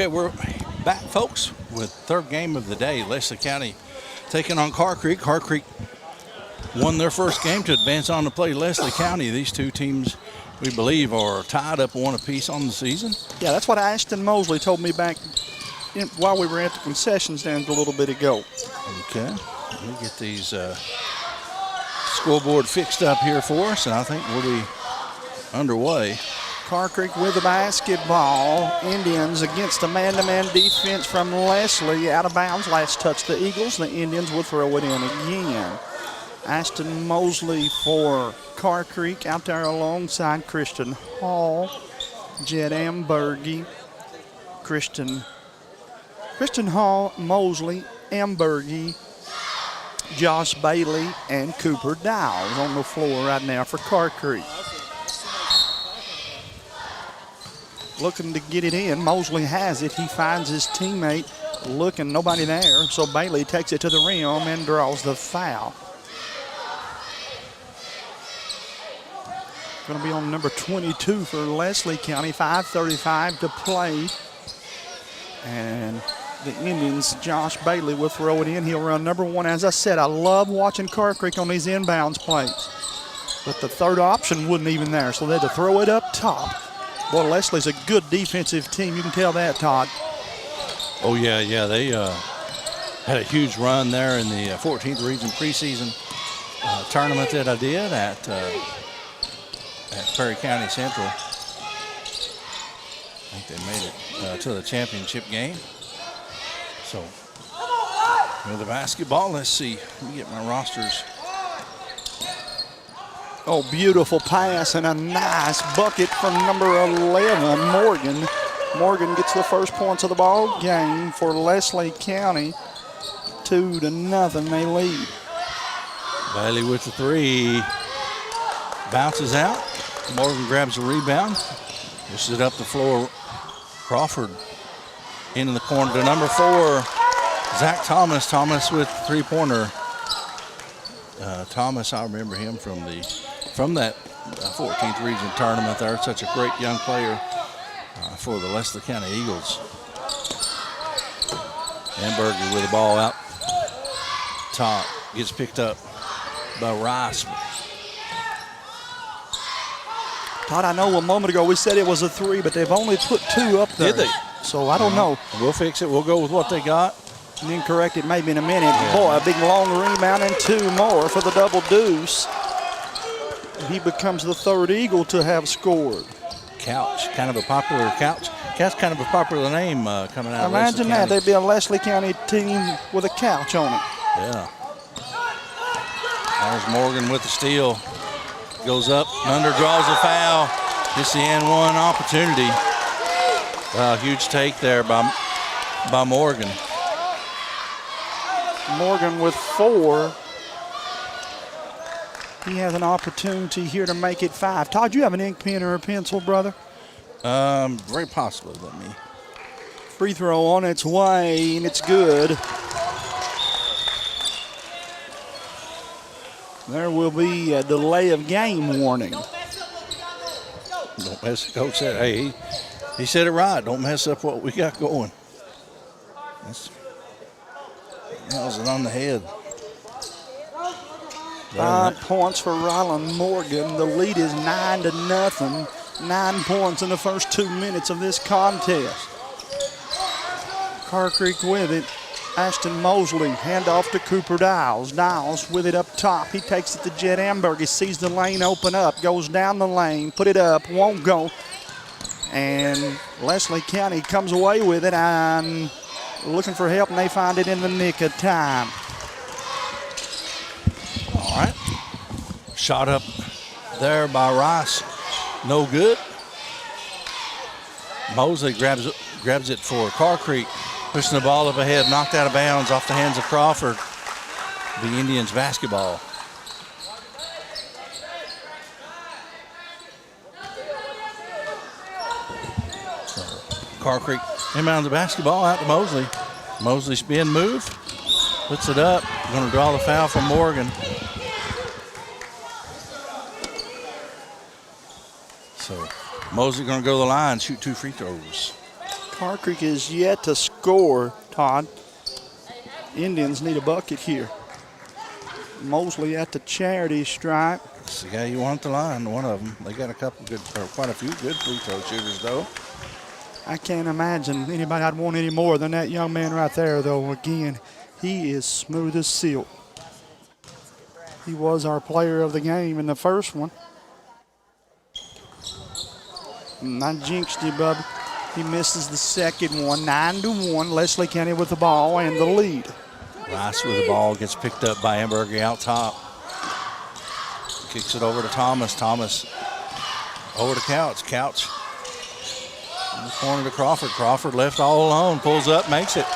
Okay, we're back, folks, with third game of the day. Leslie County taking on Carr Creek. Carr Creek won their first game to advance on to play Leslie County. These two teams, we believe, are tied up one apiece on the season. Yeah, that's what Ashton Mosley told me back while we were at the concession stand a little bit ago. Okay, let me get these scoreboard fixed up here for us, and I think we'll be underway. Carr Creek with the basketball. Indians against a man-to-man defense from Leslie. Out of bounds. Last touch the Eagles. The Indians will throw it in again. Ashton Mosley for Carr Creek out there alongside Christian Hall, Jed Ambergy, Christian Hall, Mosley, Ambergy, Josh Bailey, and Cooper Dowles on the floor right now for Carr Creek. Looking to get it in. Mosley has it. He finds his teammate looking, nobody there. So Bailey takes it to the rim and draws the foul. Going to be on number 22 for Leslie County. 5:35 to play. And the Indians, Josh Bailey will throw it in. He'll run number one. As I said, I love watching Carr Creek on these inbounds plays. But the third option wasn't even there, so they had to throw it up top. Boy, Leslie's a good defensive team. You can tell that, Todd. Oh, yeah. They had a huge run there in the 14th region preseason tournament that I did at Perry County Central. I think they made it to the championship game. So, with the basketball, let's see. Let me get my rosters. Oh, beautiful pass and a nice bucket from number 11, Morgan. Morgan gets the first points of the ball game for Leslie County. 2-0, they lead. Bailey with the three. Bounces out. Morgan grabs the rebound. Pushes it up the floor. Crawford into the corner to number 4, Zach Thomas. Thomas with the three-pointer. Thomas, I remember him from that 14th region tournament there. Such a great young player for the Leslie County Eagles. Amberger with the ball out top. Gets picked up by Rice. Todd, I know a moment ago we said it was a three, but they've only put two up there. Did they? So I don't know. We'll fix it. We'll go with what they got. And then correct it maybe in a minute. Yeah. Boy, a big long rebound and two more for the double deuce. He becomes the third Eagle to have scored. Couch, kind of a popular couch. Couch, kind of a popular name coming out of Leslie County. Imagine that. They'd be a Leslie County team with a couch on it. Yeah. There's Morgan with the steal. Goes up, under, draws a foul. Gets the and one opportunity. Huge take there by Morgan. Morgan with 4. He has an opportunity here to make it 5. Todd, you have an ink pen or a pencil, brother? Very possibly. Let me. Free throw on its way, and it's good. There will be a delay of game warning. Don't mess. Coach said, hey, he said it right. Don't mess up what we got going. Nails it on the head. 5 points for Ryland Morgan. The lead is 9-0. 9 points in the first 2 minutes of this contest. Carr Creek with it. Ashton Mosley, handoff to Cooper Dowles. Dowles with it up top. He takes it to Jed Amberg. He sees the lane open up, goes down the lane, put it up, won't go. And Leslie County comes away with it and looking for help, and they find it in the nick of time. All right. Shot up there by Rice. No good. Mosley grabs it for Carr Creek. Pushing the ball up ahead, knocked out of bounds off the hands of Crawford. The Indians basketball. So Carr Creek inbounds the basketball out to Mosley. Mosley spin move, puts it up. Going to draw the foul from Morgan. So Mosley going to go to the line, shoot 2 free throws. Carr Creek is yet to score, Todd. Indians need a bucket here. Mosley at the charity stripe. It's the guy you want at the line, one of them. They got a couple good, or quite a few good free throw shooters, though. I can't imagine anybody I'd want any more than that young man right there, though. Again, he is smooth as silk. He was our player of the game in the first one. I jinxed you, bub. He misses the second one. 9-1. Leslie County with the ball and the lead. Rice with the ball gets picked up by Amberger out top. Kicks it over to Thomas. Thomas over to Couch. Couch in the corner to Crawford. Crawford left all alone. Pulls up, makes it.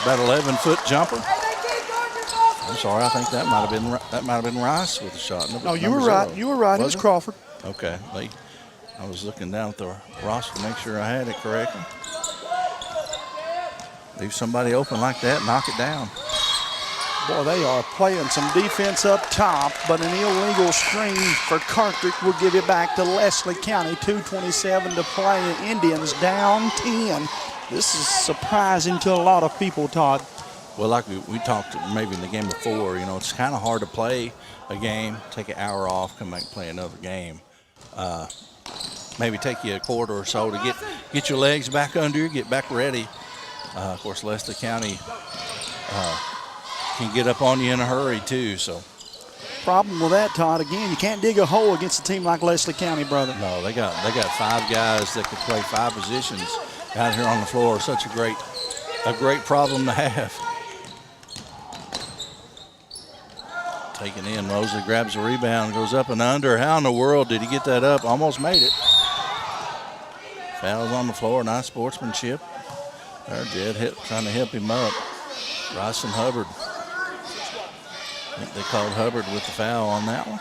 About 11-foot jumper. I'm sorry, I think that might have been Rice with the shot. No, you were right. You were right. It was Crawford. Okay. I was looking down at the roster to make sure I had it correctly. Leave somebody open like that, knock it down. Boy, they are playing some defense up top, but an illegal screen for Carr Creek will give it back to Leslie County. 2:27 to play. Indians down 10. This is surprising to a lot of people, Todd. Well, like we talked maybe in the game before, it's kind of hard to play a game, take an hour off, come back and play another game. Maybe take you a quarter or so to get your legs back under you, get back ready. Of course, Leslie County can get up on you in a hurry too. So, problem with that, Todd, again, you can't dig a hole against a team like Leslie County, brother. No, they got 5 guys that could play 5 positions out here on the floor. Such a great problem to have. Taken in, Mosley grabs a rebound, goes up and under. How in the world did he get that up? Almost made it. Fouls on the floor, nice sportsmanship. There, Jed trying to help him up. Rice and Hubbard. I think they called Hubbard with the foul on that one.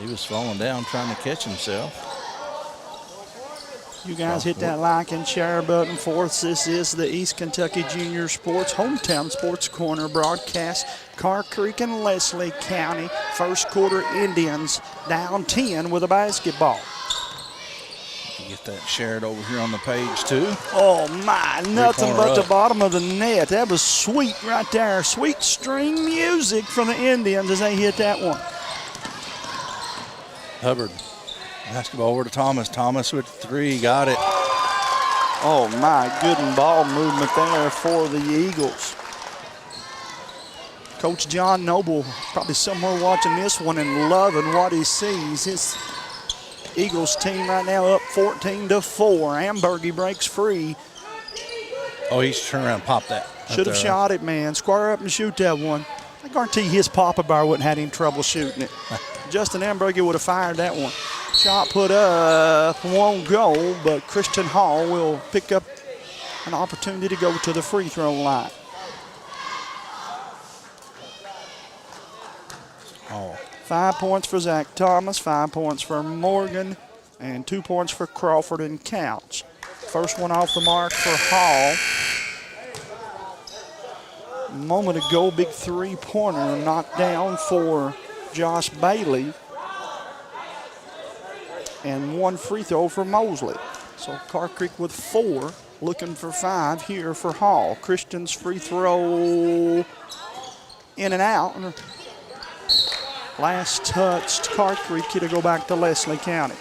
He was falling down trying to catch himself. You guys hit that like and share button for us. This is the East Kentucky Junior Sports Hometown Sports Corner broadcast. Carr Creek and Leslie County. First quarter, Indians down 10 with a basketball. Get that shared over here on the page too. Oh my, nothing but up. the bottom of the net. That was sweet right there. Sweet string music from the Indians as they hit that one. Hubbard. Basketball over to Thomas. Thomas with 3, got it. Oh my, good ball movement there for the Eagles. Coach John Noble probably somewhere watching this one and loving what he sees. His Eagles team right now up 14-4. Ambergy breaks free. Oh, he's turned around and popped that. Should have shot it, man. Square up and shoot that one. I guarantee his Papa Bar wouldn't have any trouble shooting it. Justin Ambergy would have fired that one. Shot put up, won't go, but Christian Hall will pick up an opportunity to go to the free throw line. Oh. 5 points for Zach Thomas, 5 points for Morgan, and 2 points for Crawford and Couch. First one off the mark for Hall. A moment ago, big three-pointer knocked down for Josh Bailey. And 1 free throw for Mosley. So Carr Creek with 4, looking for 5 here for Hall. Christian's free throw in and out. Last touched Carr Creek, it'll go back to Leslie County.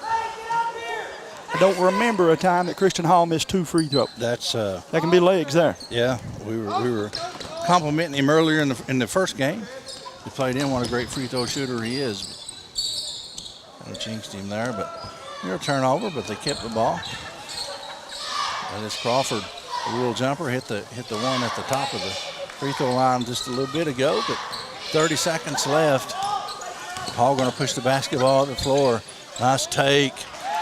I don't remember a time that Christian Hall missed 2 free throws. That's that can be legs there. Yeah, we were complimenting him earlier in the first game. He played in, what a great free throw shooter he is. I jinxed him there, but a turnover, but they kept the ball. And it's Crawford, a little jumper, hit the one at the top of the free throw line just a little bit ago, but 30 seconds left. Hall going to push the basketball up the floor. Nice take.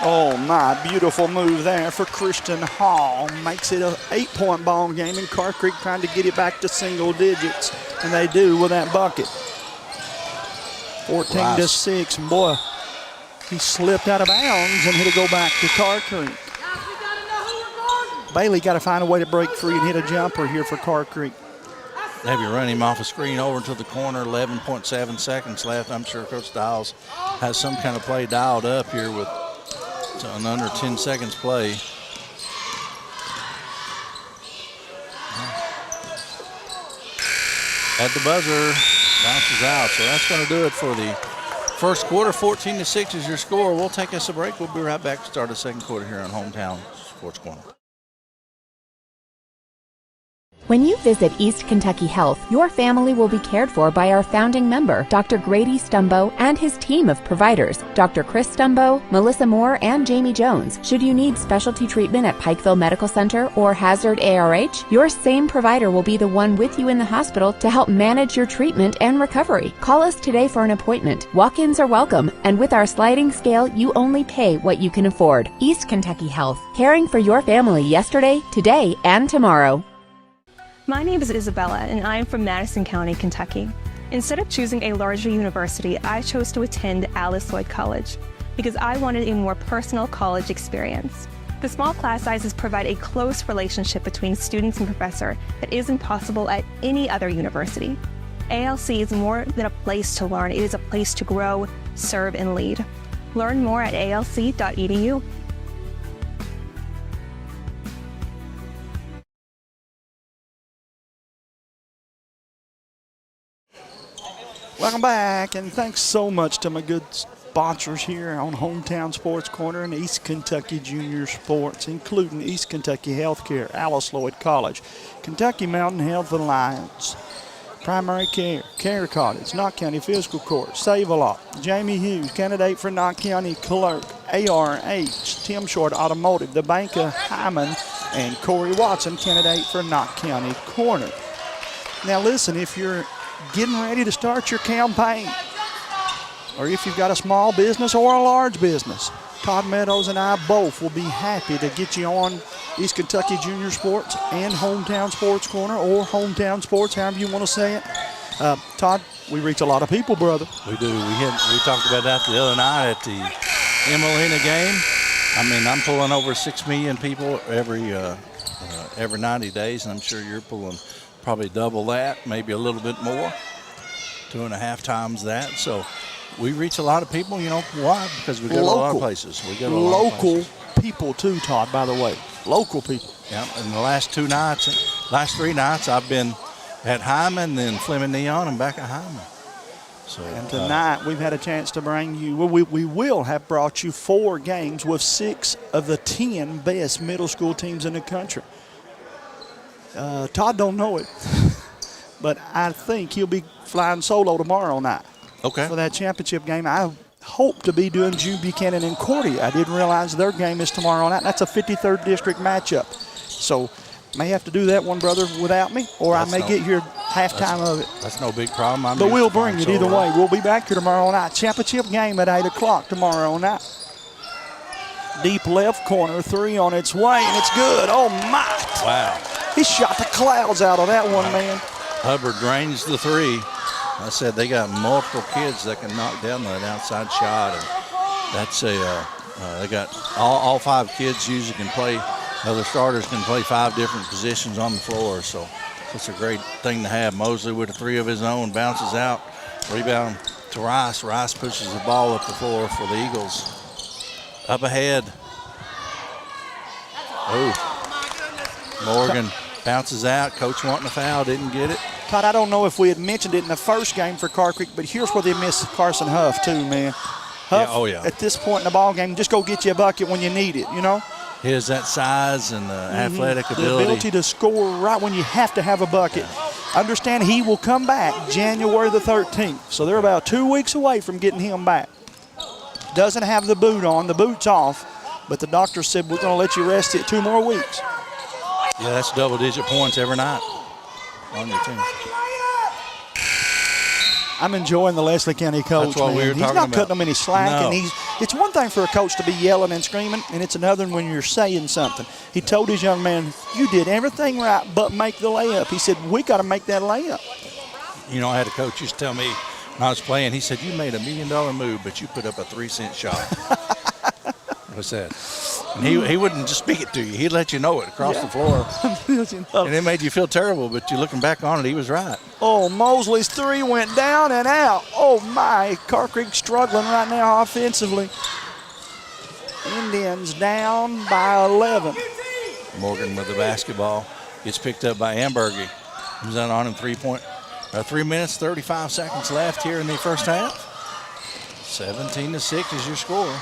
Oh my, beautiful move there for Christian Hall. Makes it an 8-point ball game, and Carr Creek trying to get it back to single digits, and they do with that bucket. 14-6, and boy, he slipped out of bounds, and it'll go back to Carr Creek. Bailey got to find a way to break free and hit a jumper here for Carr Creek. Maybe run him off a screen over to the corner, 11.7 seconds left. I'm sure Coach Stiles has some kind of play dialed up here with an under 10 seconds play. at the buzzer, bounces out. So that's going to do it for the first quarter. 14-6 is your score. We'll take us a break. We'll be right back to start the second quarter here on Hometown Sports Corner. When you visit East Kentucky Health, your family will be cared for by our founding member, Dr. Grady Stumbo, and his team of providers, Dr. Chris Stumbo, Melissa Moore, and Jamie Jones. Should you need specialty treatment at Pikeville Medical Center or Hazard ARH, your same provider will be the one with you in the hospital to help manage your treatment and recovery. Call us today for an appointment. Walk-ins are welcome, and with our sliding scale, you only pay what you can afford. East Kentucky Health, caring for your family yesterday, today, and tomorrow. My name is Isabella, and I am from Madison County, Kentucky. Instead of choosing a larger university, I chose to attend Alice Lloyd College because I wanted a more personal college experience. The small class sizes provide a close relationship between students and professor that isn't possible at any other university. ALC is more than a place to learn, it is a place to grow, serve, and lead. Learn more at alc.edu. Welcome back, and thanks so much to my good sponsors here on Hometown Sports Corner and East Kentucky Junior Sports, including East Kentucky Healthcare, Alice Lloyd College, Kentucky Mountain Health Alliance, Primary Care, Care Cottage, Knott County Physical Court, Save-A-Lot, Jamie Hughes, candidate for Knott County Clerk, ARH, Tim Short Automotive, the Bank of Hyman, and Corey Watson, candidate for Knott County Coroner. Now listen, if you're getting ready to start your campaign, or if you've got a small business or a large business, Todd Meadows and I both will be happy to get you on East Kentucky Junior Sports and Hometown Sports Corner, or Hometown Sports, however you want to say it. Todd, we reach a lot of people, brother. We do. We talked about that the other night at the Emelina game. I mean, I'm pulling over 6 million people every 90 days, and I'm sure you're pulling probably double that, maybe a little bit more, 2.5 times that. So we reach a lot of people. You know why? Because we go to a lot of places. We go to a lot of places. People too, Todd, by the way. Local people. Yeah, and the last 3 nights, I've been at Hyman, then Fleming Neon, and back at Hyman. So, and tonight we've had a chance to bring you, we will have brought you 4 games with 6 of the 10 best middle school teams in the country. Todd don't know it, but I think he'll be flying solo tomorrow night. Okay. For that championship game. I hope to be doing Jude Buchanan and Cordy. I didn't realize their game is tomorrow night. That's a 53rd district matchup. So may have to do that one, brother, without me, or I may get here halftime of it. That's no big problem. But we'll bring it either way. We'll be back here tomorrow night. Championship game at 8 o'clock tomorrow night. Deep left corner, 3 on its way, and it's good. Oh, my. Wow. He shot the clouds out of that one, man. Hubbard drains the 3. I said they got multiple kids that can knock down that outside shot, and that's they got all 5 kids usually can play. Other starters can play 5 different positions on the floor, so it's a great thing to have. Mosley with a 3 of his own, bounces out, rebound to Rice. Rice pushes the ball up the floor for the Eagles. Up ahead. Oh, Morgan bounces out. Coach wanting a foul, didn't get it. Todd, I don't know if we had mentioned it in the first game for Carr Creek, but here's where they miss Carson Huff too, man. Huff, at this point in the ball game, just go get you a bucket when you need it, you know? He has that size and the athletic ability. The ability to score right when you have to have a bucket. Yeah. Understand he will come back January the 13th, so they're about 2 weeks away from getting him back. Doesn't have the boot on, the boot's off, but the doctor said we're going to let you rest it 2 more weeks. Yeah, that's double-digit points every night on your team. I'm enjoying the Leslie County coach. That's what we were talking about. He's not cutting them any slack, No. and it's one thing for a coach to be yelling and screaming, and it's another when you're saying something. He told his young man, you did everything right but make the layup. He said, we got to make that layup. You know, I had a coach used to tell me when I was playing, he said, you made $1 million move, but you put up a 3-cent shot. What's that? And he wouldn't just speak it to you. He'd let you know it across the floor. And it made you feel terrible, but you looking back on it, he was right. Oh, Mosley's 3 went down and out. Oh, my. Carr Creek struggling right now offensively. Indians down by 11. Morgan with the basketball. Gets picked up by Ambergy. Comes out on him, 3-point 3 minutes, 35 seconds left here in the first half. 17-6 is your score.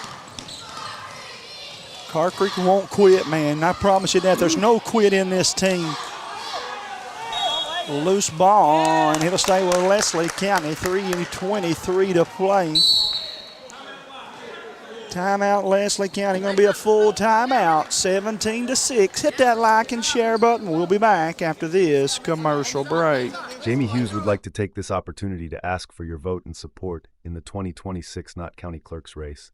Carr Creek won't quit, man. I promise you that. There's no quit in this team. Loose ball, and it'll stay with Leslie County. 3:23 to play. Timeout, Leslie County. Going to be a full timeout. 17-6. Hit that like and share button. We'll be back after this commercial break. Jamie Hughes would like to take this opportunity to ask for your vote and support in the 2026 Knott County Clerk's race.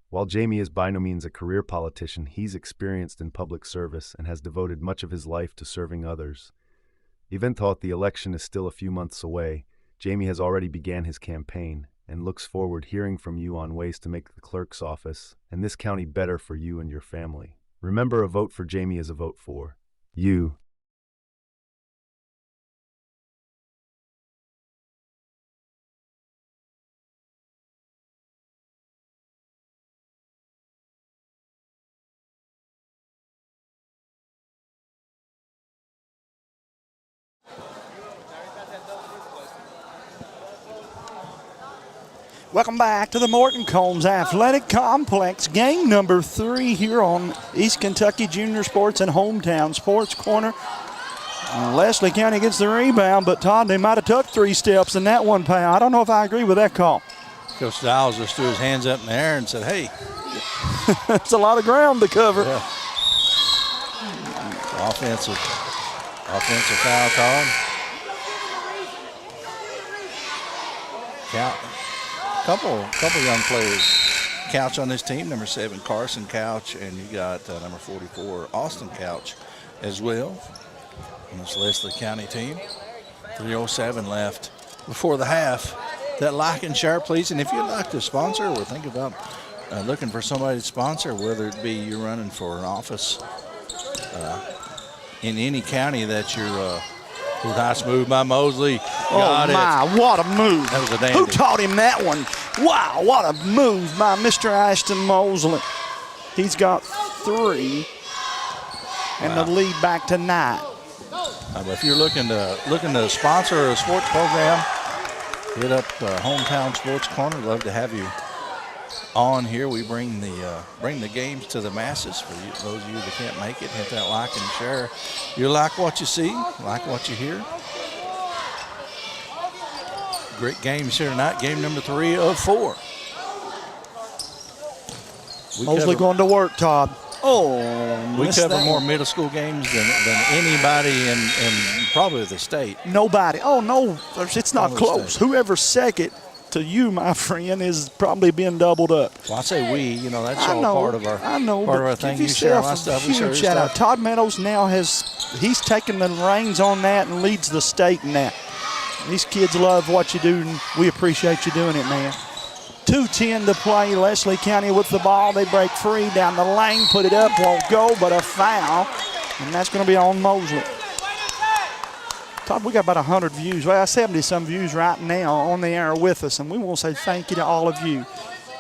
While Jamie is by no means a career politician, he's experienced in public service and has devoted much of his life to serving others. Even though the election is still a few months away, Jamie has already began his campaign and looks forward hearing from you on ways to make the clerk's office and this county better for you and your family. Remember, a vote for Jamie is a vote for you. Welcome back to the Morton Combs Athletic Complex. Game number 3 here on East Kentucky Junior Sports and Hometown Sports Corner. Leslie County gets the rebound, but Todd, they might have took 3 steps in that one, pal. I don't know if I agree with that call. Coach Stiles just threw his hands up in the air and said, hey. That's a lot of ground to cover. Yeah. Offensive foul called. Couple young players. Couch on this team, number 7, Carson Couch, and you got number 44, Austin Couch as well on this Leslie County team. 3:07 left before the half. That like and share, please. And if you'd like to sponsor or think about looking for somebody to sponsor, whether it be you're running for an office in any county that you're nice move by Mosley. Got my, what a move. That was a dandy. Who taught him that one? Wow, what a move by Mr. Ashton Mosley. He's got 3, and the lead back to 9. If you're looking to sponsor a sports program, hit up Hometown Sports Corner. Love to have you on here. We bring the games to the masses. For you, those of you that can't make it, hit that like and share. You like what you see, like what you hear. Great games here tonight. Game number 3 of 4. Mosley going to work, Todd. We cover more middle school games than anybody in probably the state. Nobody. Oh, no, it's not close. Whoever's second to you, my friend, is probably being doubled up. Well, I say we, that's all part of our thing. You share my stuff. We share shout out. Todd Meadows now he's taken the reins on that and leads the state in that. These kids love what you do, and we appreciate you doing it, man. 2:10 to play. Leslie County with the ball. They break free down the lane, put it up, won't go, but a foul, and that's going to be on Mosley. Todd, we got about 100 views. Well, 70-some views right now on the air with us, and we want to say thank you to all of you.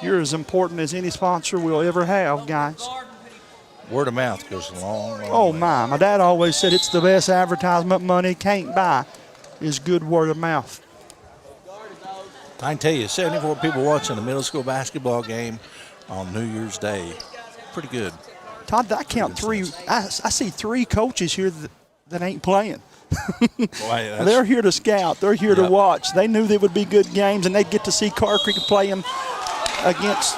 You're as important as any sponsor we'll ever have, guys. Word of mouth goes a long way. My dad always said it's the best advertisement money can't buy is good word of mouth. I can tell you, 74 people watching a middle school basketball game on New Year's Day. Pretty good. Todd, I count 3. I see 3 coaches here that ain't playing. Boy, they're here to scout. They're here to watch. They knew they would be good games, and they'd get to see Carr Creek play them against,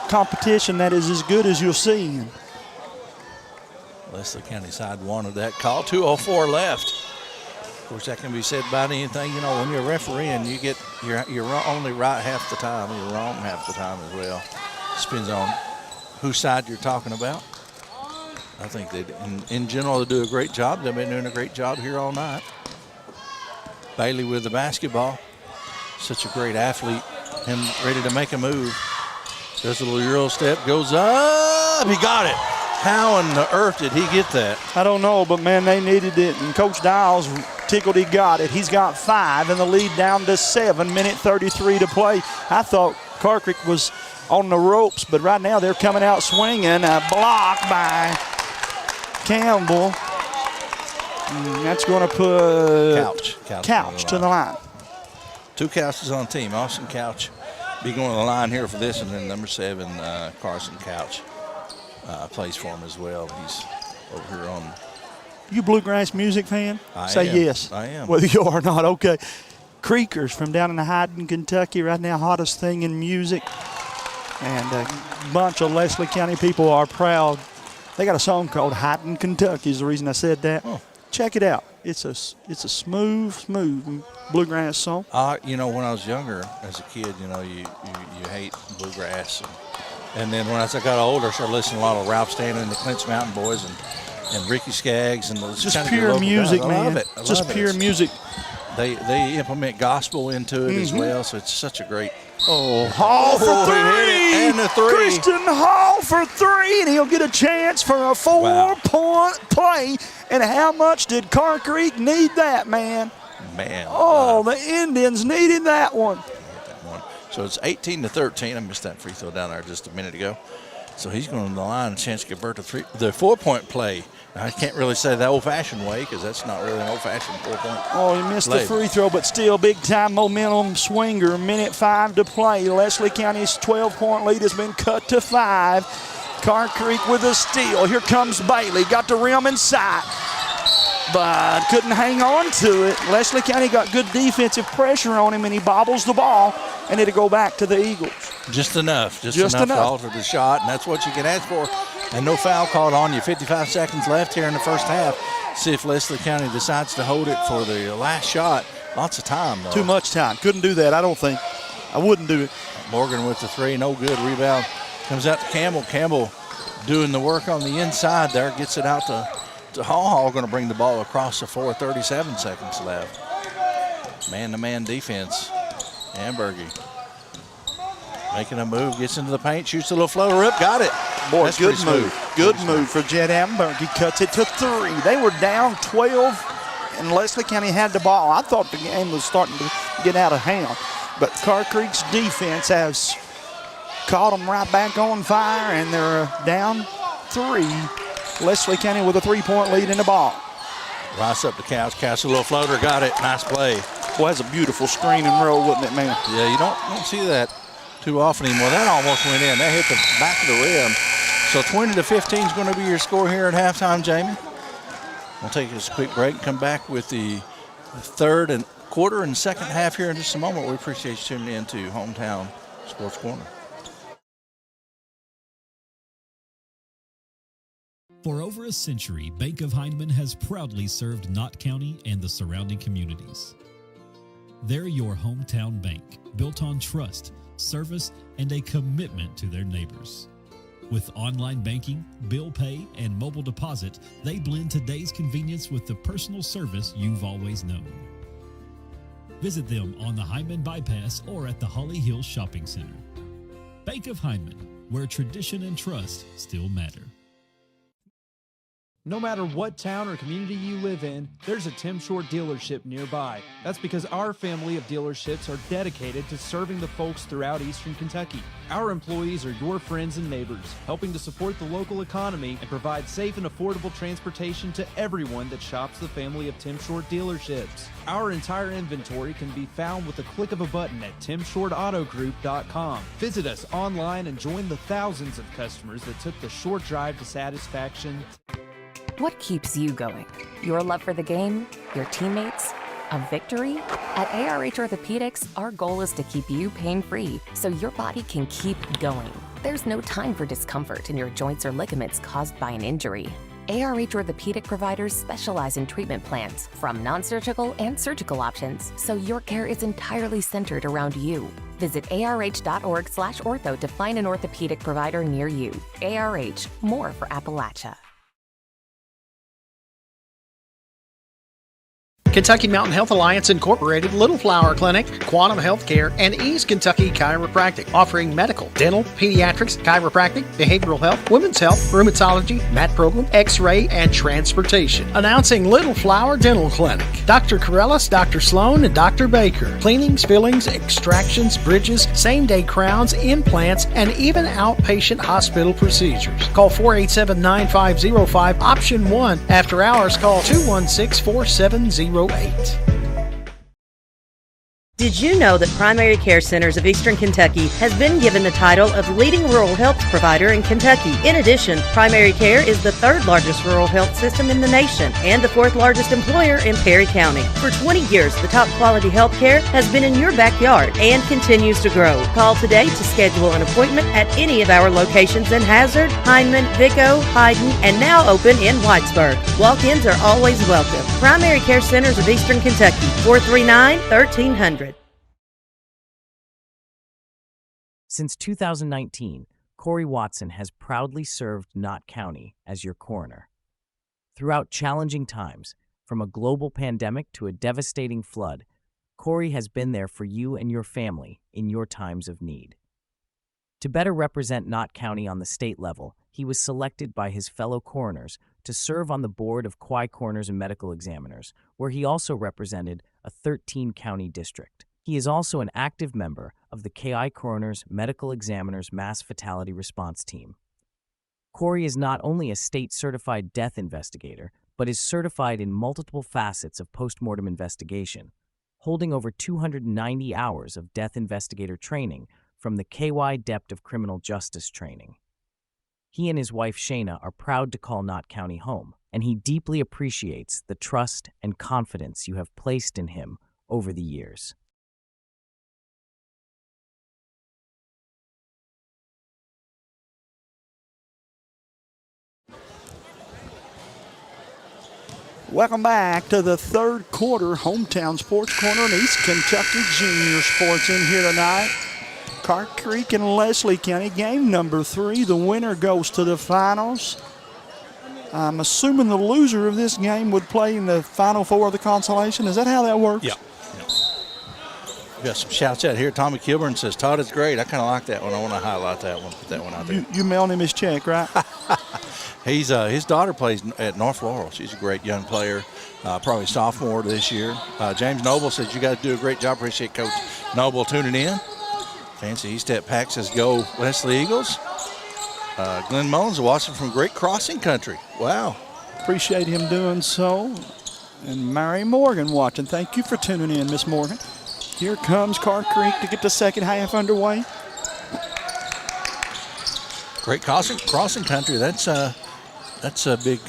competition that is as good as you'll see. Leslie County side wanted that call. 2:04 left. Of course, that can be said about anything. When you're refereeing, you're only right half the time. You're wrong half the time as well. Depends on whose side you're talking about. I think they, in general, they do a great job. They've been doing a great job here all night. Bailey with the basketball. Such a great athlete and ready to make a move. Does a little Euro step, goes up. He got it. How in the earth did he get that? I don't know, but, man, they needed it. And Coach Dials tickled he got it. He's got 5, and the lead down to 7. Minute 33 to play. I thought Carr Creek was on the ropes, but right now they're coming out swinging. A block by Campbell. That's going to put Couch to the line. 2 Couches on the team. Austin Couch be going to the line here for this, and then number 7, Carson Couch, plays for him as well. He's over here on. You bluegrass music fan? I Say am. yes. I am. Whether you are or not, okay. Creekers from down in Hyden, Kentucky, right now, hottest thing in music. And a bunch of Leslie County people are proud. They got a song called Hyden, Kentucky is the reason I said that. Oh. Check it out. It's a smooth bluegrass song. When I was younger, as a kid, you hate bluegrass. And then when I got older, I started listening to a lot of Ralph Stanley and the Clinch Mountain Boys and Ricky Skaggs and those just kind pure of music, guys. man. I love it. Just pure music. They implement gospel into it as well, so it's such a great. Hall for 3! And the 3. Christian Hall for 3, and he'll get a chance for a 4-point play. And how much did Carr Creek need that, man? The Indians needed that one. So it's 18-13. I missed that free throw down there just a minute ago. So he's going to the line, a chance to convert the 4-point play. Now, I can't really say the old-fashioned way because that's not really an old-fashioned 4-point. Oh, he missed the free throw, but still big-time momentum swinger. Minute 5 to play. Leslie County's 12-point lead has been cut to 5. Carr Creek with a steal. Here comes Bailey. Got the rim in sight, but couldn't hang on to it. Leslie County got good defensive pressure on him, and he bobbles the ball, and it'll go back to the Eagles. Just enough to alter the shot, and that's what you can ask for. And no foul called on you. 55 seconds left here in the first half. See if Leslie County decides to hold it for the last shot. Lots of time, though. Too much time. Couldn't do that, I don't think. I wouldn't do it. Morgan with the 3, no good. Rebound comes out to Campbell. Campbell doing the work on the inside there. Gets it out to Hall. Going to bring the ball across the floor. 37 seconds left. Man-to-man defense. Ambergy making a move, gets into the paint, shoots a little floater up, got it. Boy, that's good move. Good move for Jed Amberg. He cuts it to 3. They were down 12, and Leslie County had the ball. I thought the game was starting to get out of hand, but Carr Creek's defense has caught them right back on fire, and they're down 3. Leslie County with a 3-point lead in the ball. Rice up the Couch, a little floater, got it. Nice play. Boy, that's a beautiful screen and roll, wasn't it, man? Yeah, you don't see that too often anymore. That almost went in. That hit the back of the rim. So 20-15 is going to be your score here at halftime, Jamie. We'll take this quick break and come back with the third and quarter and second half here in just a moment. We appreciate you tuning in to Hometown Sports Corner. For over a century, Bank of Hindman has proudly served Knott County and the surrounding communities. They're your hometown bank, built on trust, service, and a commitment to their neighbors. With online banking, bill pay, and mobile deposit, they blend today's convenience with the personal service you've always known. Visit them on the Hyman Bypass or at the Holly Hills Shopping Center. Bank of Hyman, where tradition and trust still matter. No matter what town or community you live in, there's a Tim Short dealership nearby. That's because our family of dealerships are dedicated to serving the folks throughout Eastern Kentucky. Our employees are your friends and neighbors, helping to support the local economy and provide safe and affordable transportation to everyone that shops the family of Tim Short dealerships. Our entire inventory can be found with the click of a button at timshortautogroup.com. Visit us online and join the thousands of customers that took the short drive to satisfaction. What keeps you going? Your love for the game? Your teammates? A victory? At ARH Orthopedics, our goal is to keep you pain-free so your body can keep going. There's no time for discomfort in your joints or ligaments caused by an injury. ARH Orthopedic providers specialize in treatment plans, from non-surgical and surgical options, so your care is entirely centered around you. Visit arh.org/ortho to find an orthopedic provider near you. ARH, more for Appalachia. Kentucky Mountain Health Alliance Incorporated, Little Flower Clinic, Quantum Healthcare, and East Kentucky Chiropractic, offering medical, dental, pediatrics, chiropractic, behavioral health, women's health, rheumatology, mat program, x-ray, and transportation. Announcing Little Flower Dental Clinic. Dr. Corellis, Dr. Sloan, and Dr. Baker. Cleanings, fillings, extractions, bridges, same-day crowns, implants, and even outpatient hospital procedures. Call 487-9505, option 1. After hours, call 216-4708. Did you know that Primary Care Centers of Eastern Kentucky has been given the title of leading rural health provider in Kentucky? In addition, Primary Care is the third largest rural health system in the nation and the fourth largest employer in Perry County. For 20 years, the top quality health care has been in your backyard and continues to grow. Call today to schedule an appointment at any of our locations in Hazard, Hindman, Vico, Hyden, and now open in Whitesburg. Walk-ins are always welcome. Primary Care Centers of Eastern Kentucky, 439-1300. Since 2019, Corey Watson has proudly served Knott County as your coroner. Throughout challenging times, from a global pandemic to a devastating flood, Corey has been there for you and your family in your times of need. To better represent Knott County on the state level, he was selected by his fellow coroners to serve on the board of Quai Coroners and Medical Examiners, where he also represented a 13-county district. He is also an active member of the KI Coroners Medical Examiners Mass Fatality Response Team. Corey is not only a state-certified death investigator, but is certified in multiple facets of postmortem investigation, holding over 290 hours of death investigator training from the KY Depth of Criminal Justice training. He and his wife Shayna are proud to call Knott County home, and he deeply appreciates the trust and confidence you have placed in him over the years. Welcome back to the third quarter Hometown Sports Corner and East Kentucky Junior Sports in here tonight. Carr Creek and Leslie County, game number 3. The winner goes to the finals. I'm assuming the loser of this game would play in the Final Four of the consolation. Is that how that works? Yeah. We got some shouts out here. Tommy Kilburn says, Todd is great. I kind of like that one. I want to highlight that one, put that one out there. You mailed him his check, right? His daughter plays at North Laurel. She's a great young player, probably sophomore this year. James Noble says, you guys do a great job. Appreciate Coach Noble tuning in. Fancy East at Pack says, go Leslie Eagles. Glenn Mullins watching from Great Crossing Country. Wow. Appreciate him doing so. And Mary Morgan watching. Thank you for tuning in, Miss Morgan. Here comes Carr Creek to get the second half underway. Great Crossing Country. That's a big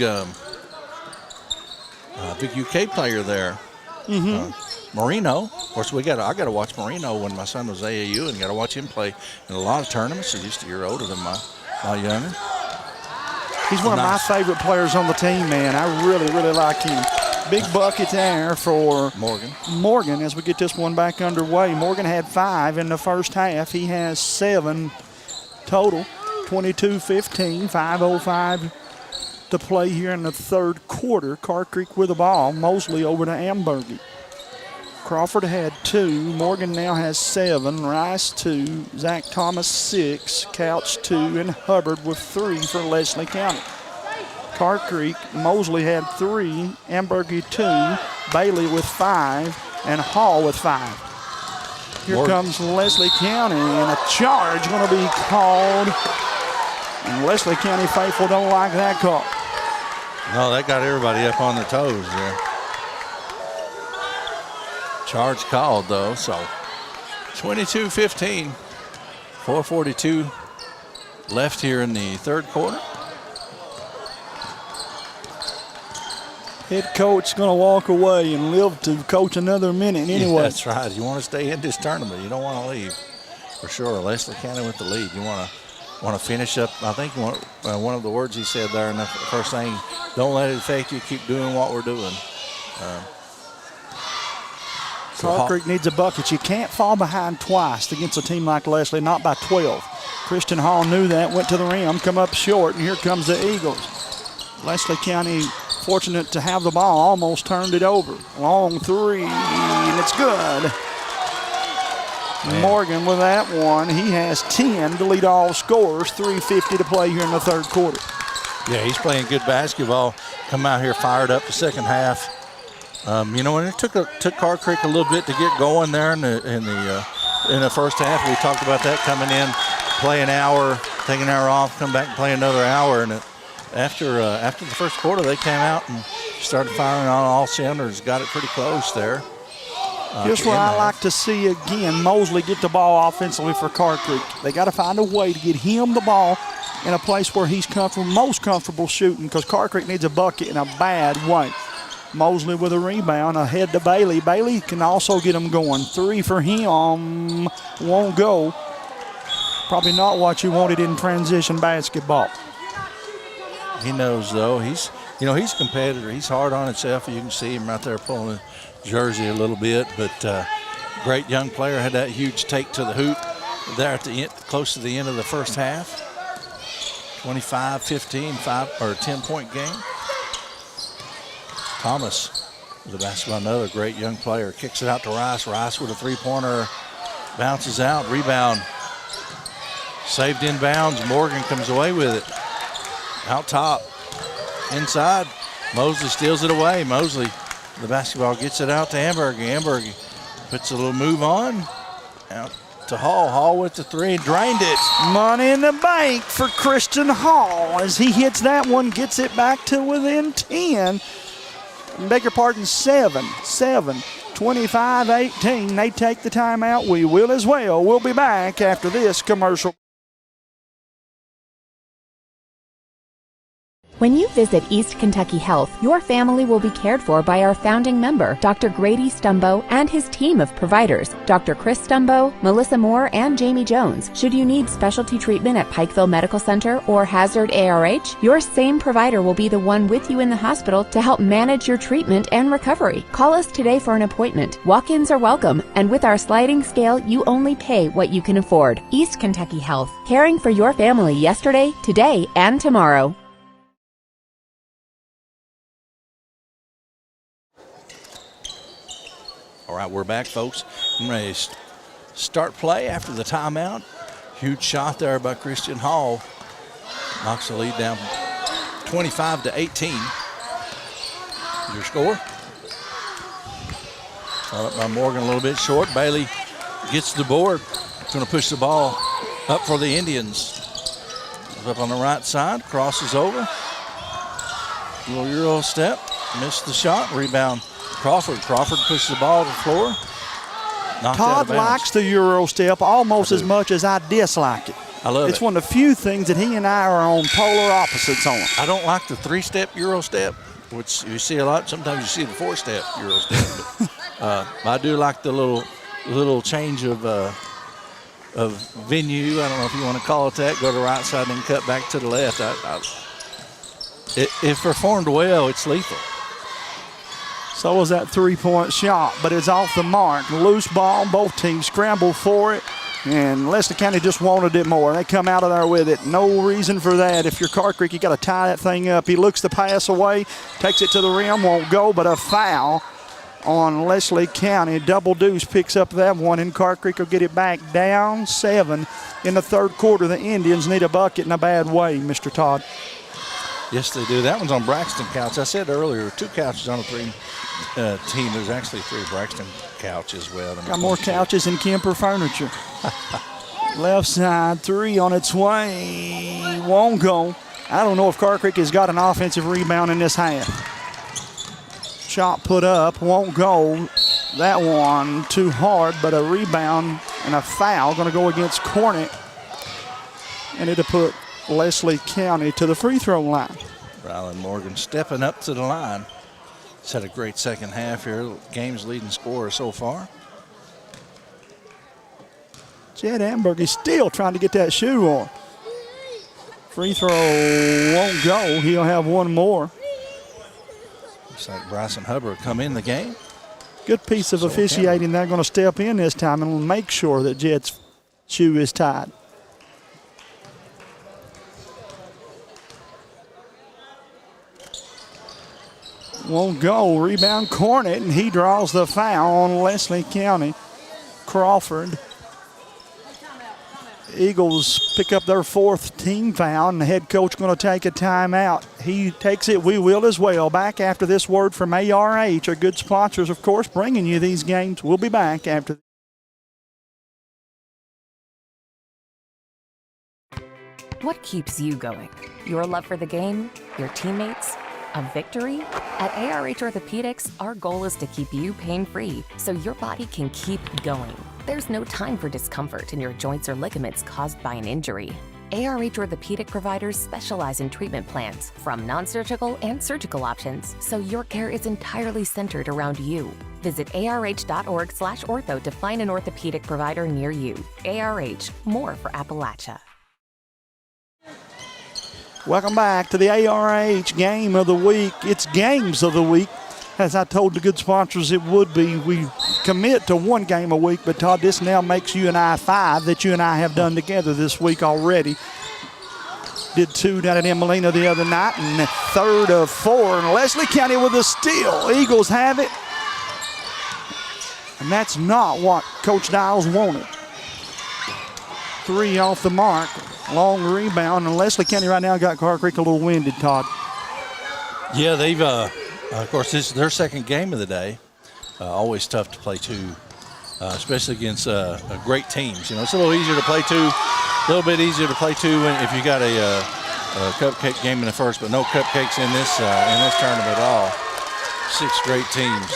big UK player there. Marino. Of course, I got to watch Marino when my son was AAU, and got to watch him play in a lot of tournaments. He's just a year older than my younger. He's one of my favorite players on the team, man. I really, really like him. Big bucket there for Morgan as we get this one back underway. Morgan had 5 in the first half. He has 7 total. 22-15, 5:05 to play here in the third quarter. Carr Creek with the ball. Mosley over to Ambergy. Crawford had 2. Morgan now has 7. Rice 2. Zach Thomas 6. Couch 2. And Hubbard with 3 for Leslie County. Carr Creek, Mosley had 3. Ambergy 2. Bailey with 5. And Hall with 5. Here comes Leslie County, and a charge going to be called. And Leslie County faithful don't like that call. No, that got everybody up on their toes there. Charge called, though, so 22-15. 4:42 left here in the third quarter. Head coach going to walk away and live to coach another minute anyway. Yeah, that's right. You want to stay in this tournament. You don't want to leave, for sure. Leslie County with the lead. You want to finish up. I think one of the words he said there in the first thing, don't let it affect you. Keep doing what we're doing. Carr Creek needs a bucket. You can't fall behind twice against a team like Leslie, not by 12. Christian Hall knew that, went to the rim, come up short, and here comes the Eagles. Leslie County Fortunate to have the ball, almost turned it over. Long three, and it's good. Man. Morgan with that one. He has 10 to lead all scorers, 3:50 to play here in the third quarter. Yeah, he's playing good basketball. Come out here fired up the second half. And it took Carr Creek a little bit to get going there in the first half. We talked about that, coming in, play an hour, take an hour off, come back and play another hour. And after the first quarter, they came out and started firing on all cylinders. Got it pretty close there. Here's what I like to see again: Mosley get the ball offensively for Carr Creek. They got to find a way to get him the ball in a place where he's most comfortable shooting, because Carr Creek needs a bucket in a bad way. Mosley with a rebound, ahead to Bailey. Bailey can also get him going. Three for him, won't go. Probably not what you wanted in transition basketball. He knows, though. He's a competitor. He's hard on himself. You can see him right there pulling the jersey a little bit, but great young player. Had that huge take to the hoop there at the end, close to the end of the first half. 25-15, 10-point game. Thomas with the basketball, another great young player. Kicks it out to Rice. Rice with a three-pointer, bounces out, rebound. Saved in bounds. Morgan comes away with it. Out top, inside. Mosley steals it away. Mosley, the basketball, gets it out to Amberg. Amberg puts a little move on. Out to Hall. Hall with the three, drained it. Money in the bank for Christian Hall as he hits that one, gets it back to within 10. Beg your pardon, 7. 25-18. They take the timeout. We will as well. We'll be back after this commercial. When you visit East Kentucky Health, your family will be cared for by our founding member, Dr. Grady Stumbo, and his team of providers, Dr. Chris Stumbo, Melissa Moore, and Jamie Jones. Should you need specialty treatment at Pikeville Medical Center or Hazard ARH, your same provider will be the one with you in the hospital to help manage your treatment and recovery. Call us today for an appointment. Walk-ins are welcome, and with our sliding scale, you only pay what you can afford. East Kentucky Health, caring for your family yesterday, today, and tomorrow. All right, we're back, folks. I'm ready to start play after the timeout. Huge shot there by Christian Hall. Knocks the lead down 25-18. Your score. Caught up by Morgan a little bit short. Bailey gets the board. Going to push the ball up for the Indians. Up on the right side, crosses over. Little Euro step, missed the shot, rebound. Crawford pushes the ball to the floor. Todd likes the Euro step almost as much as I dislike it. I love it. It's one of the few things that he and I are on polar opposites on. I don't like the three-step Euro step, which you see a lot. Sometimes you see the four-step Euro step. But I do like the little change of venue. I don't know if you want to call it that. Go to the right side and cut back to the left. If performed well, it's lethal. So was that three-point shot, but it's off the mark. Loose ball, both teams scrambled for it, and Leslie County just wanted it more. They come out of there with it. No reason for that. If you're Carr Creek, you got to tie that thing up. He looks the pass away, takes it to the rim, won't go, but a foul on Leslie County. Double Deuce picks up that one, and Carr Creek will get it back down 7 in the third quarter. The Indians need a bucket in a bad way, Mr. Todd. Yes, they do. That one's on Braxton couch. I said earlier, 2 couches on a 3 team. There's actually 3 Braxton couches. Well, got more couches than Kemper Furniture. Left side, 3 on its way. Won't go. I don't know if Carr Creek has got an offensive rebound in this half. Shot put up, won't go. That one too hard, but a rebound and a foul going to go against Cornet. And it'll put Leslie County to the free throw line. Rylan Morgan stepping up to the line. He's had a great second half here. Game's leading scorer so far. Jed Amberg is still trying to get that shoe on. Free throw won't go. He'll have one more. Looks like Bryson Hubbard come in the game. Good piece of officiating. They're going to step in this time and make sure that Jed's shoe is tied. Won't go. Rebound Cornet, and he draws the foul on Leslie County. Crawford. Eagles pick up their 4th team foul, and the head coach going to take a timeout. He takes it. We will as well. Back after this word from ARH, our good sponsors, of course, bringing you these games. We'll be back after. What keeps you going? Your love for the game? Your teammates? A victory? At ARH Orthopedics, our goal is to keep you pain-free so your body can keep going. There's no time for discomfort in your joints or ligaments caused by an injury. ARH Orthopedic providers specialize in treatment plans, from non-surgical and surgical options, so your care is entirely centered around you. Visit arh.org/ortho to find an orthopedic provider near you. ARH, more for Appalachia. Welcome back to the ARH Game of the Week. It's Games of the Week. As I told the good sponsors it would be, we commit to 1 game a week, but Todd, this now makes you and I 5 that you and I have done together this week already. Did 2 down at Emelina the other night, and the 3rd of 4. And Leslie County with a steal. Eagles have it. And that's not what Coach Dials wanted. 3 off the mark. Long rebound, and Leslie County right now got Carr Creek a little winded, Todd. Yeah, they've, of course, this is their 2nd game of the day. Always tough to play 2, especially against great teams. You know, it's a little easier to play 2, a little bit easier to play 2 if you got a cupcake game in the first, but no cupcakes in this tournament at all. 6 great teams.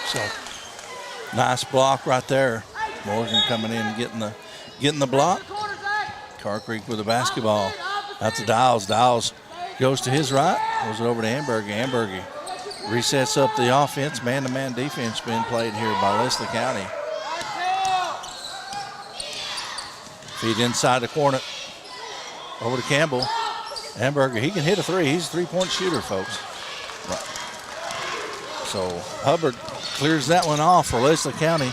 So, nice block right there. Morgan coming in and getting the block. Carr Creek with the basketball. Out to Dials. Dials goes to his right. Goes it over to Amberger. Amberger resets up the offense. Man-to-man defense being played here by Leslie County. Feed inside the corner. Over to Campbell. Amberger, he can hit a 3. He's a 3-point shooter, folks. So Hubbard clears that one off for Leslie County.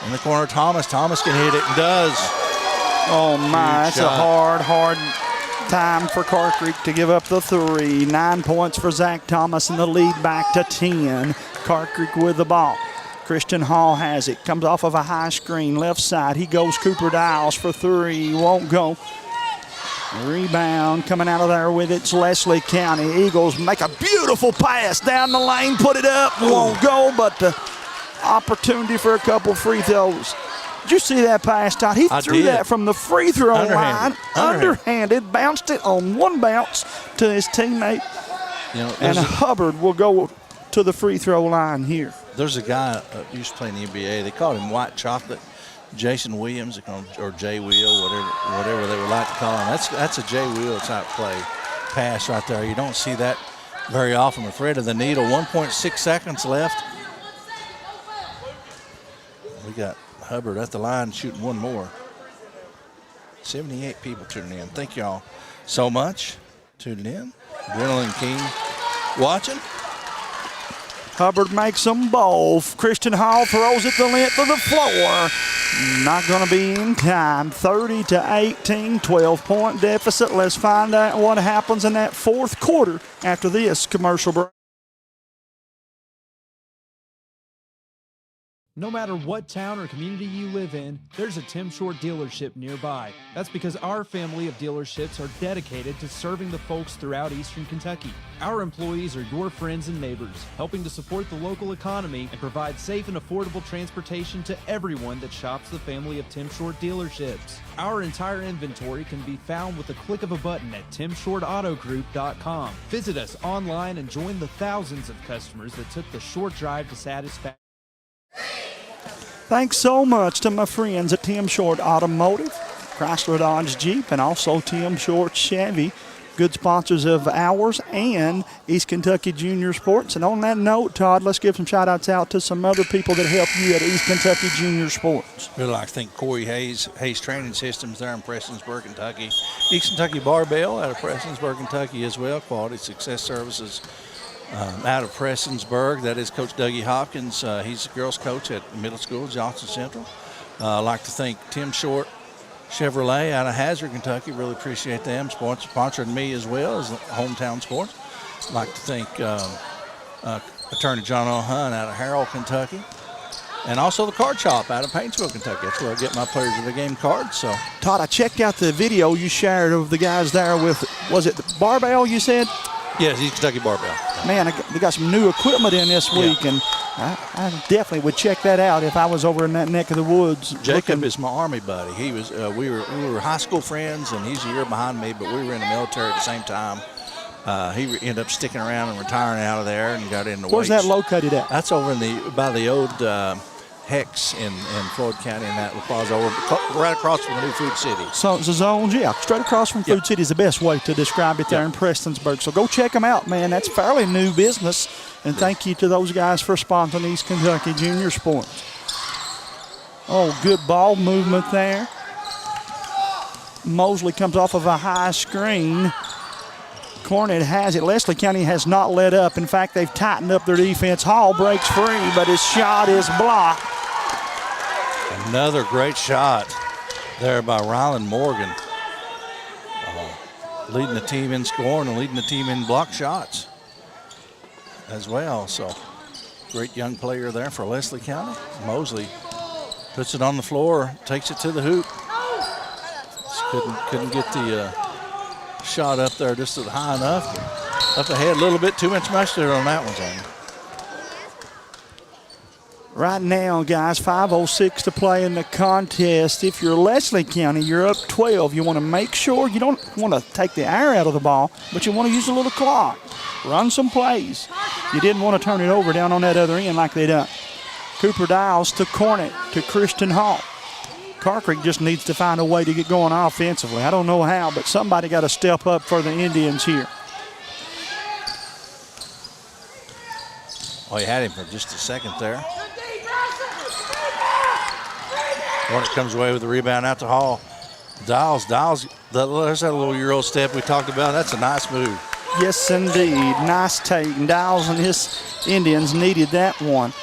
In the corner, Thomas. Thomas can hit it and does. Oh, my. Huge That's shot. a hard time for Carr Creek to give up the 3. 9 points for Zach Thomas, and the lead back to 10. Carr Creek with the ball. Christian Hall has it. Comes off of a high screen. Left side. He goes Cooper Dials for 3. Won't go. Rebound coming out of there with it's Leslie County. Eagles make a beautiful pass down the lane. Put it up. Won't go, but the opportunity for a couple free throws. Did you see that pass, Todd? He threw that from the free throw line. Underhanded. Bounced it on one bounce to his teammate. You know, and Hubbard will go to the free throw line here. There's a guy used to play in the NBA. They called him White Chocolate. Jason Williams, or Jay Wheel, whatever they would like to call him. That's a Jay Wheel type play pass right there. You don't see that very often. We're thread of the needle. 1.6 seconds left. We got Hubbard at the line shooting one more. 78 people tuning in. Thank y'all so much tuning in. Adrenaline King watching. Hubbard makes them both. Christian Hall throws it the length of the floor. Not going to be in time. 30-18, 12-point deficit. Let's find out what happens in that 4th quarter after this commercial break. No matter what town or community you live in, there's a Tim Short dealership nearby. That's because our family of dealerships are dedicated to serving the folks throughout Eastern Kentucky. Our employees are your friends and neighbors, helping to support the local economy and provide safe and affordable transportation to everyone that shops the family of Tim Short dealerships. Our entire inventory can be found with the click of a button at timshortautogroup.com. Visit us online and join the thousands of customers that took the short drive to satisfaction. Thanks so much to my friends at Tim Short Automotive, Chrysler Dodge Jeep, and also Tim Short Chevy. Good sponsors of ours and East Kentucky Junior Sports. And on that note, Todd, let's give some shout-outs out to some other people that help you at East Kentucky Junior Sports. We'd like to thank Corey Hayes Training Systems there in Prestonsburg, Kentucky. East Kentucky Barbell out of Prestonsburg, Kentucky as well. Quality Success Services out of Prestonsburg. That is Coach Dougie Hopkins. He's the girls coach at middle school, Johnson Central. I'd like to thank Tim Short Chevrolet out of Hazard, Kentucky. Really appreciate them sponsoring me as well as hometown sports. I'd like to thank Attorney John O'Hunt out of Harrell, Kentucky. And also the card shop out of Painesville, Kentucky. That's where I get my Players of the Game cards. So, Todd, I checked out the video you shared of the guys there with, was it the barbell you said? yes, he's Kentucky Barbell. Man, they got some new equipment in this week, and I definitely would check that out if I was over in that neck of the woods. Jacob is my Army buddy. He was we were high school friends, and he's a year behind me, but we were in the military at the same time. He ended up sticking around and retiring out of there and got into Where's weights. that located at? That's over by the old Hex in Floyd County in that plaza, right across from the new Food City. So the zones, yeah, straight across from Food City is the best way to describe it there in Prestonsburg. So go check them out, man. That's fairly new business. And thank you to those guys for sponsoring East Kentucky Junior Sports. Oh, good ball movement there. Mosley comes off of a high screen. Cornet has it. Leslie County has not let up. In fact, they've tightened up their defense. Hall breaks free, but his shot is blocked. Another great shot there by Rylan Morgan. Leading the team in scoring and leading the team in block shots as well. So, great young player there for Leslie County. Mosley puts it on the floor, takes it to the hoop. Just couldn't get the shot up there just high enough. Up ahead a little bit, too much mustard on that one, Jamie. Right now, guys, 5:06 to play in the contest. If you're Leslie County, you're up 12. You want to make sure you don't want to take the air out of the ball, but you want to use a little clock. Run some plays. You didn't want to turn it over down on that other end like they done. Cooper Dials to Cornet to Christian Hall. Carr Creek just needs to find a way to get going offensively. I don't know how, but somebody got to step up for the Indians here. Oh, he had him for just a second there. Hornet comes away with the rebound out to Hall. Dials, there's that little Euro step we talked about. That's a nice move. Yes, indeed. Nice take. And Dials and his Indians needed that one.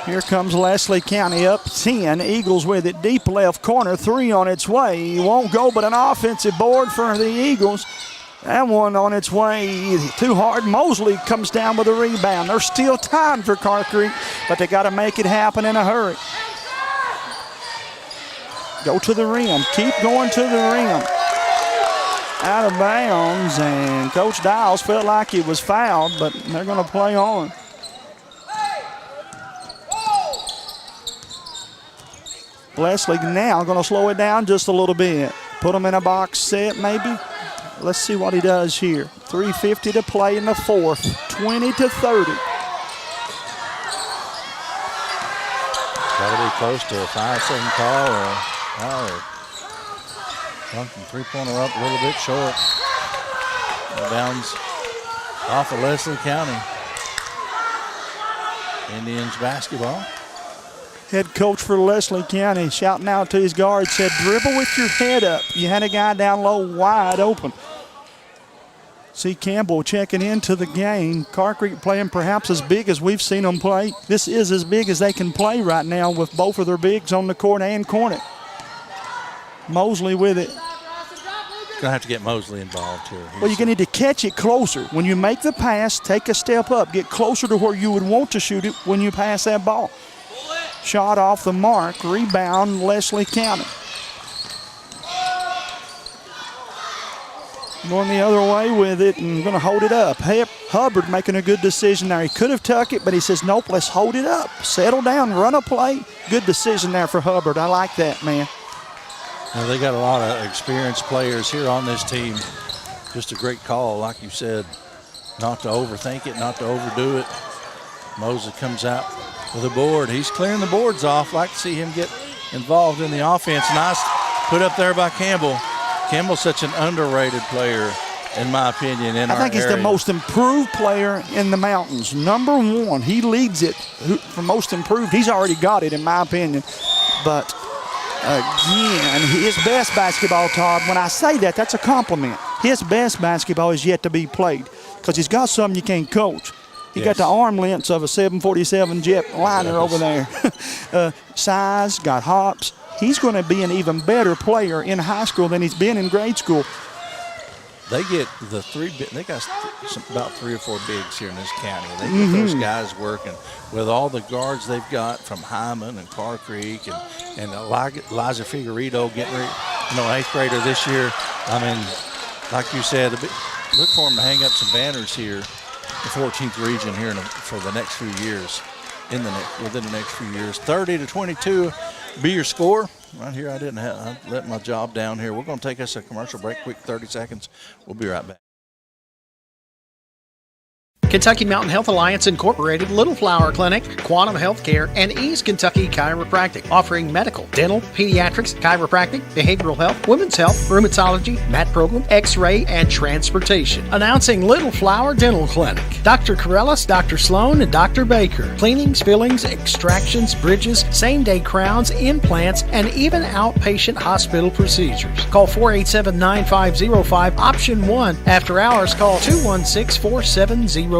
Here comes Leslie County up 10. Eagles with it deep left corner. 3 on its way. Won't go, but an offensive board for the Eagles. That one on its way too hard. Mosley comes down with a rebound. There's still time for Carr Creek, but they got to make it happen in a hurry. Go to the rim. Keep going to the rim. Out of bounds, and Coach Dials felt like he was fouled, but they're going to play on. Leslie now going to slow it down just a little bit. Put them in a box set maybe. Let's see what he does here. 3:50 to play in the fourth. 20-30. Got to be close to a 5-second call or something. Three-pointer up a little bit short. Bounds off of Leslie County. Indians basketball. Head coach for Leslie County shouting out to his guard, said, dribble with your head up. You had a guy down low wide open. See Campbell checking into the game. Carr Creek playing perhaps as big as we've seen them play. This is as big as they can play right now with both of their bigs on the court and Cornet. Mosley with it. Gonna have to get Mosley involved here. Well, you're gonna need to catch it closer. When you make the pass, take a step up. Get closer to where you would want to shoot it when you pass that ball. Shot off the mark. Rebound, Leslie County. Going the other way with it and going to hold it up. Hubbard making a good decision there. He could have tucked it, but he says, nope, let's hold it up. Settle down, run a play. Good decision there for Hubbard. I like that, man. Well, they got a lot of experienced players here on this team. Just a great call, like you said, not to overthink it, not to overdo it. Mosley comes out with a board. He's clearing the boards off. Like to see him get involved in the offense. Nice put up there by Campbell. Campbell's such an underrated player, in my opinion, in our I think he's area. the most improved player in the mountains. Number one, he leads it for most improved. He's already got it, in my opinion. But again, his best basketball, Todd, when I say that, that's a compliment. His best basketball is yet to be played because he's got something you can't coach. He got the arm lengths of a 747 jet liner over there. Size, got hops. He's going to be an even better player in high school than he's been in grade school. they get they got about 3 or 4 bigs here in this county. They get those guys working with all the guards they've got from Hyman and Carr Creek and Liza Figueredo getting ready, 8th grader this year. I mean, like you said, look for them to hang up some banners here, the 14th region here for the next few years, within the next few years. 30-22 be your score. Right here, I let my job down here. We're going to take us a commercial break, quick 30 seconds. We'll be right back. Kentucky Mountain Health Alliance Incorporated, Little Flower Clinic, Quantum Healthcare, and East Kentucky Chiropractic, offering medical, dental, pediatrics, chiropractic, behavioral health, women's health, rheumatology, mat program, x-ray, and transportation. Announcing Little Flower Dental Clinic. Dr. Corellis, Dr. Sloan, and Dr. Baker. Cleanings, fillings, extractions, bridges, same-day crowns, implants, and even outpatient hospital procedures. Call 487-9505, option 1. After hours, call 216-4708.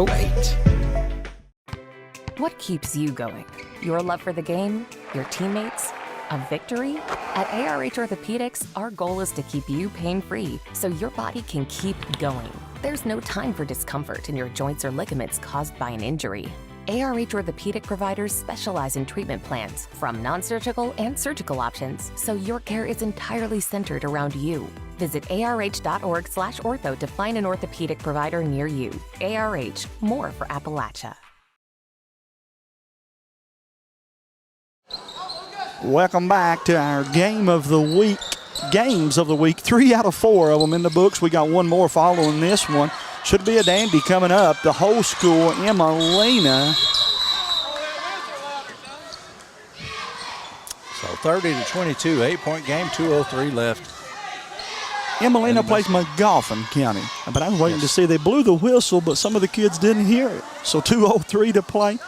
What keeps you going? Your love for the game? Your teammates? A victory? At ARH Orthopedics, our goal is to keep you pain-free so your body can keep going. There's no time for discomfort in your joints or ligaments caused by an injury. ARH Orthopedic providers specialize in treatment plans, from non-surgical and surgical options, so your care is entirely centered around you. Visit arh.org/ortho to find an orthopedic provider near you. ARH, more for Appalachia. Welcome back to our game of the week. Games of the week, 3 out of 4 of them in the books. We got one more following this one. Should be a dandy coming up. The whole school, Emelina. So 30-22, 8-point game, 2:03 left. Emelina plays Montgomery County, but I was waiting to see. They blew the whistle, but some of the kids didn't hear it. So 2:03 to play.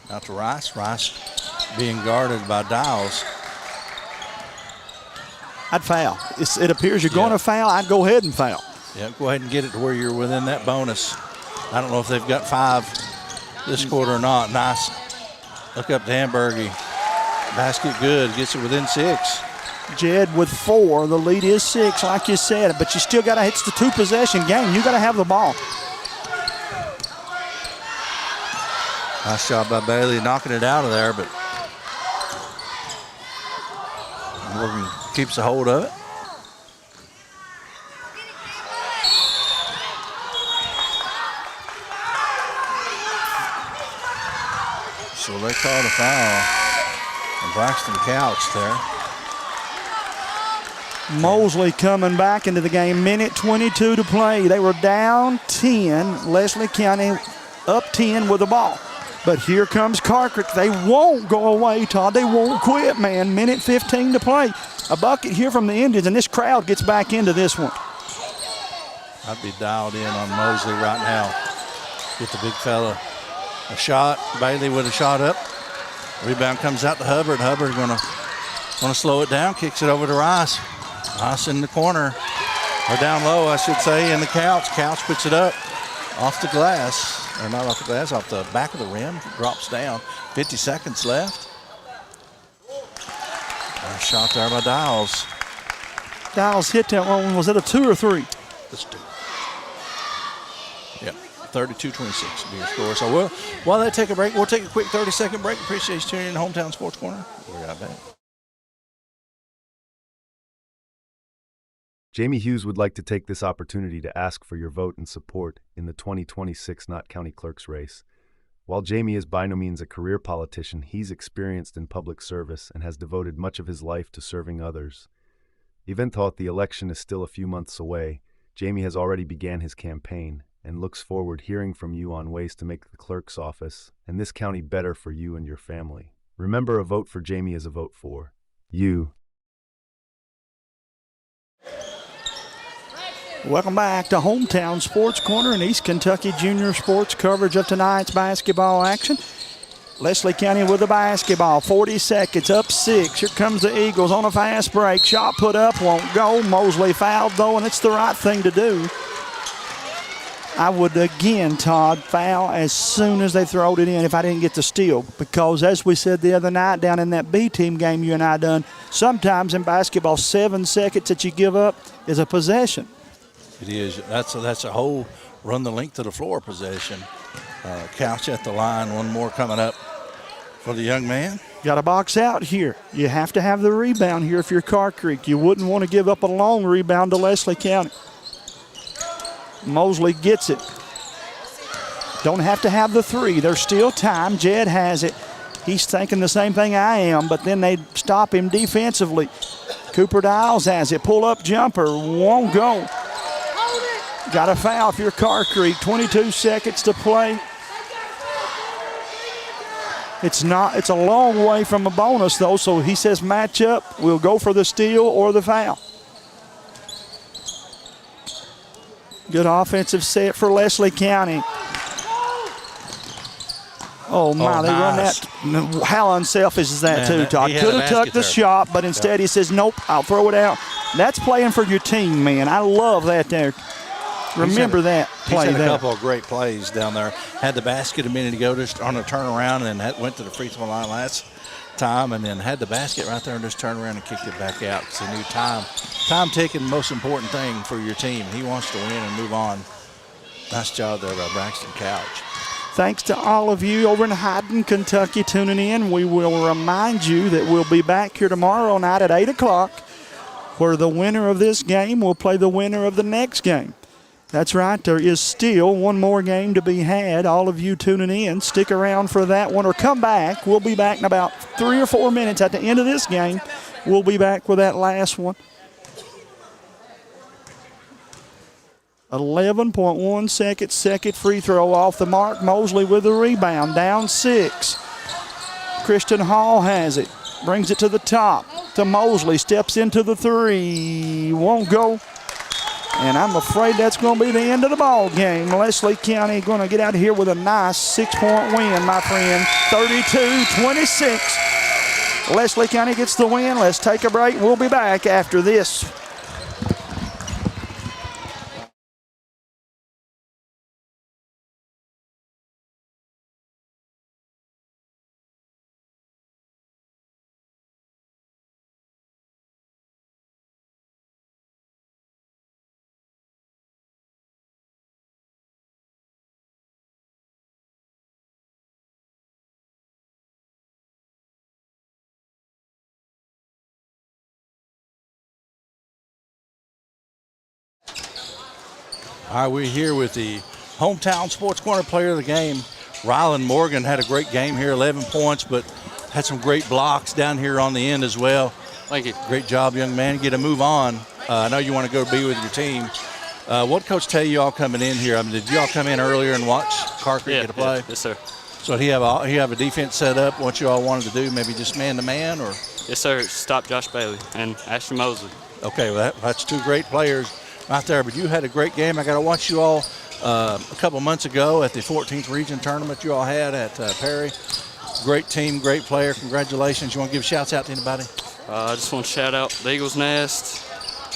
Out to Rice. Rice being guarded by Dials. I'd foul. It appears you're going to foul. I'd go ahead and foul. Yeah, go ahead and get it to where you're within that bonus. I don't know if they've got 5 this quarter or not. Nice. Look up to Hamburgie. Basket good. Gets it within 6. Jed with 4. The lead is 6, like you said, but you still got to, it's the 2-possession game. You got to have the ball. Nice job by Bailey knocking it out of there, but Morgan keeps a hold of it. So they called a foul on Braxton Couch there. Mosley coming back into the game. Minute 22 to play. They were down 10. Leslie County up 10 with the ball. But here comes Carr Creek. They won't go away, Todd. They won't quit, man. Minute 15 to play. A bucket here from the Indians, and this crowd gets back into this one. I'd be dialed in on Mosley right now. Get the big fella a shot. Bailey with a shot up. Rebound comes out to Hubbard. Hubbard gonna slow it down. Kicks it over to Rice. Rice in the corner, or down low, I should say, in the Couch. Couch puts it up off the glass. Or not off the glass, off the back of the rim. Drops down. 50 seconds left. Nice shot there by Dials. Dials hit that one. Was it a 2 or 3? Let's do it. Yep, 32-26 will be your score. So while they take a break, we'll take a quick 30-second break. Appreciate you tuning in to Hometown Sports Corner. We'll be right back. Jamie Hughes would like to take this opportunity to ask for your vote and support in the 2026 Knott County Clerk's race. While Jamie is by no means a career politician, he's experienced in public service and has devoted much of his life to serving others. Even though the election is still a few months away, Jamie has already began his campaign and looks forward hearing from you on ways to make the clerk's office and this county better for you and your family. Remember, a vote for Jamie is a vote for you. Welcome back to Hometown Sports Corner and East Kentucky Junior Sports coverage of tonight's basketball action. Leslie County with the basketball. 40 seconds, up 6. Here comes the Eagles on a fast break. Shot put up, won't go. Mosley fouled though, and it's the right thing to do. I would again, Todd, foul as soon as they throwed it in if I didn't get the steal. Because as we said the other night down in that B-team game you and I done, sometimes in basketball 7 seconds that you give up is a possession. It is. That's a whole run the length of the floor possession. Couch at the line. One more coming up for the young man. Got to box out here. You have to have the rebound here if you're Carr Creek. You wouldn't want to give up a long rebound to Leslie County. Mosley gets it. Don't have to have the three. There's still time. Jed has it. He's thinking the same thing I am, but then they stop him defensively. Cooper Dials has it. Pull-up jumper. Won't go. Got a foul if you're Carr Creek. 22 seconds to play. It's a long way from a bonus, though, so he says match up. We'll go for the steal or the foul. Good offensive set for Leslie County. Oh, my, they nice. run that. How unselfish is that, too, Todd? Could have tucked the shot, but instead he says, nope, I'll throw it out. That's playing for your team, man. I love that there. Remember that play there. He's had a couple of great plays down there. Had the basket a minute ago just on a turnaround and then went to the free throw line last time and then had the basket right there and just turned around and kicked it back out because he knew time ticking, the most important thing for your team. He wants to win and move on. Nice job there by Braxton Couch. Thanks to all of you over in Hyden, Kentucky, tuning in. We will remind you that we'll be back here tomorrow night at 8 o'clock where the winner of this game will play the winner of the next game. That's right, there is still one more game to be had. All of you tuning in, stick around for that one or come back. We'll be back in about 3 or 4 minutes at the end of this game. We'll be back with that last one. 11.1 seconds, second free throw off the mark. Mosley with the rebound, down 6. Christian Hall has it, brings it to the top to Mosley, steps into the three, won't go. And I'm afraid that's going to be the end of the ball game. Leslie County going to get out of here with a nice 6-point win, my friend, 32-26. Leslie County gets the win. Let's take a break. We'll be back after this. All right, we're here with the hometown Sports Corner player of the game. Rylan Morgan had a great game here, 11 points, but had some great blocks down here on the end as well. Thank you. Great job, young man. Get a move on. I know you want to go be with your team. What coach tell you all coming in here? I mean, did you all come in earlier and watch Carr Creek get a play? Yeah. Yes, sir. So he have a defense set up, what you all wanted to do, maybe just man-to-man? Or? Yes, sir. Stop Josh Bailey and Ashton Mosley. Okay, well, that's two great players right there, but you had a great game. I got to watch you all a couple months ago at the 14th region tournament you all had at Perry. Great team, great player. Congratulations. You want to give shouts out to anybody? I just want to shout out the Eagles Nest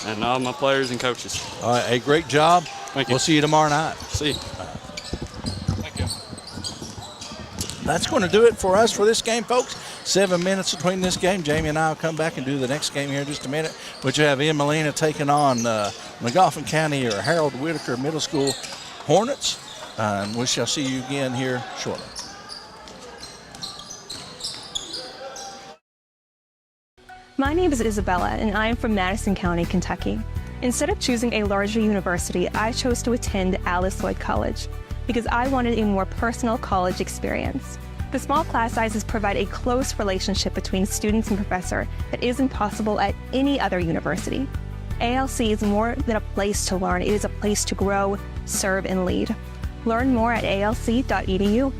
and all my players and coaches. All right, a great job. Thank you. We'll see you tomorrow night. See you. Thank you. That's going to do it for us for this game, folks. 7 minutes between this game. Jamie and I will come back and do the next game here in just a minute. But you have Ian Molina taking on McGoffin County or Harold Whitaker Middle School Hornets. And we shall see you again here shortly. My name is Isabella, and I am from Madison County, Kentucky. Instead of choosing a larger university, I chose to attend Alice Lloyd College because I wanted a more personal college experience. The small class sizes provide a close relationship between students and professor that isn't possible at any other university. ALC is more than a place to learn, it is a place to grow, serve, and lead. Learn more at alc.edu.